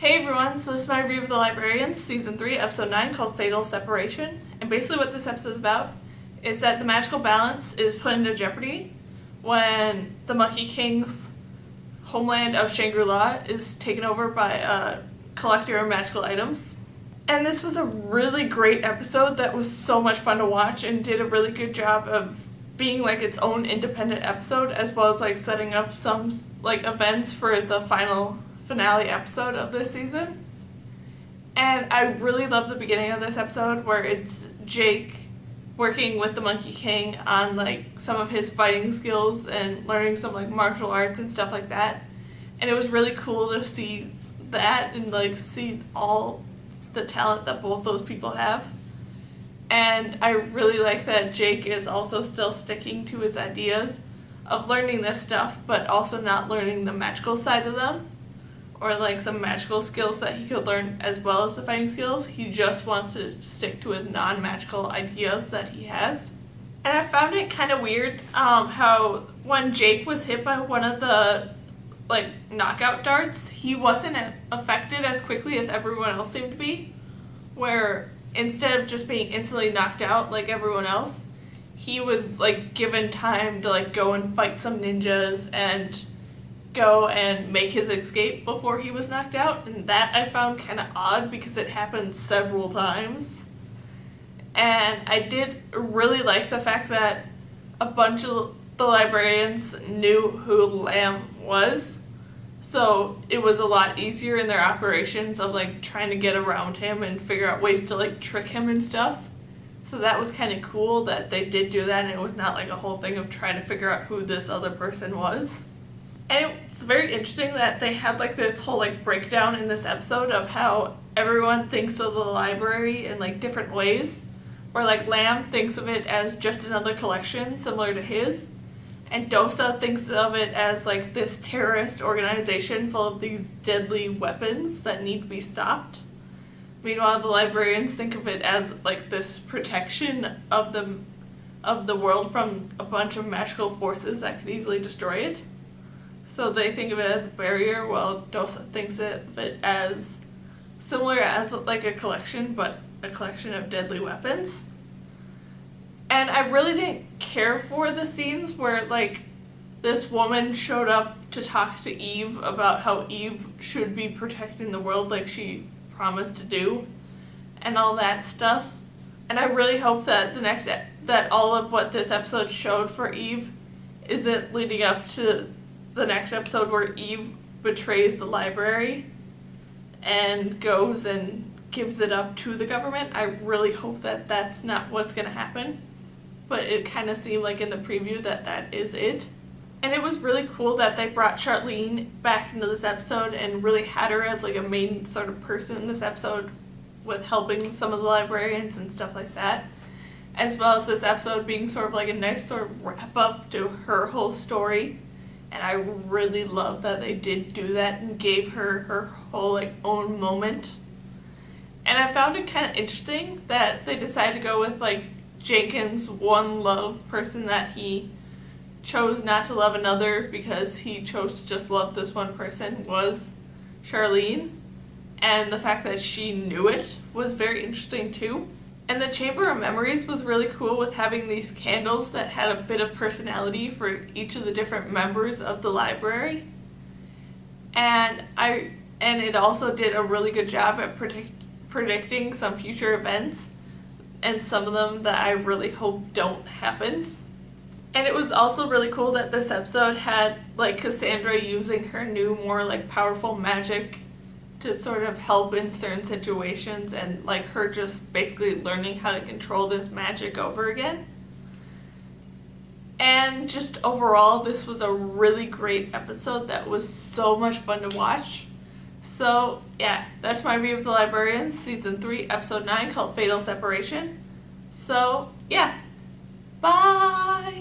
Hey everyone, so this is my review of The Librarians, Season 3, Episode 9, called Fatal Separation. And basically what this episode is about is that the magical balance is put into jeopardy when the Monkey King's homeland of Shangri-La is taken over by a collector of magical items. And this was a really great episode that was so much fun to watch and did a really good job of being like its own independent episode, as well as like setting up some like events for the finale episode of this season. And I really love the beginning of this episode where it's Jake working with the Monkey King on like some of his fighting skills and learning some like martial arts and stuff like that. And it was really cool to see that and like see all the talent that both those people have. And I really like that Jake is also still sticking to his ideas of learning this stuff, but also not learning the magical side of them, or like some magical skills that he could learn as well as the fighting skills. He just wants to stick to his non-magical ideas that he has. And I found it kind of weird how when Jake was hit by one of the like knockout darts, he wasn't affected as quickly as everyone else seemed to be, where instead of just being instantly knocked out like everyone else, he was like given time to like go and fight some ninjas and go and make his escape before he was knocked out. And that I found kind of odd because it happened several times. And I did really like the fact that a bunch of the librarians knew who Lamb was, so it was a lot easier in their operations of like trying to get around him and figure out ways to like trick him and stuff. So that was kind of cool that they did do that, and it was not like a whole thing of trying to figure out who this other person was. And it's very interesting that they had like this whole like breakdown in this episode of how everyone thinks of the library in like different ways. Where like Lamb thinks of it as just another collection similar to his, and Dosa thinks of it as like this terrorist organization full of these deadly weapons that need to be stopped. Meanwhile, the librarians think of it as like this protection of the world from a bunch of magical forces that could easily destroy it. So they think of it as a barrier, while Dosa thinks of it as similar as like a collection, but a collection of deadly weapons. And I really didn't care for the scenes where like this woman showed up to talk to Eve about how Eve should be protecting the world like she promised to do and all that stuff. And I really hope that that all of what this episode showed for Eve isn't leading up to the next episode where Eve betrays the library and goes and gives it up to the government. I really hope that that's not what's going to happen, but it kind of seemed like in the preview that that is it. And it was really cool that they brought Charlene back into this episode and really had her as like a main sort of person in this episode with helping some of the librarians and stuff like that, as well as this episode being sort of like a nice sort of wrap up to her whole story. And I really love that they did do that and gave her whole like own moment. And I found it kind of interesting that they decided to go with like Jenkins' one love person, that he chose not to love another because he chose to just love this one person, was Charlene. And the fact that she knew it was very interesting too. And the Chamber of Memories was really cool with having these candles that had a bit of personality for each of the different members of the library. And it also did a really good job at predicting some future events, and some of them that I really hope don't happen. And it was also really cool that this episode had like Cassandra using her new, more like powerful magic to sort of help in certain situations, and like her just basically learning how to control this magic over again. And just overall, this was a really great episode that was so much fun to watch. So yeah, that's my review of The Librarians, Season 3, Episode 9, called Fatal Separation. So yeah, bye!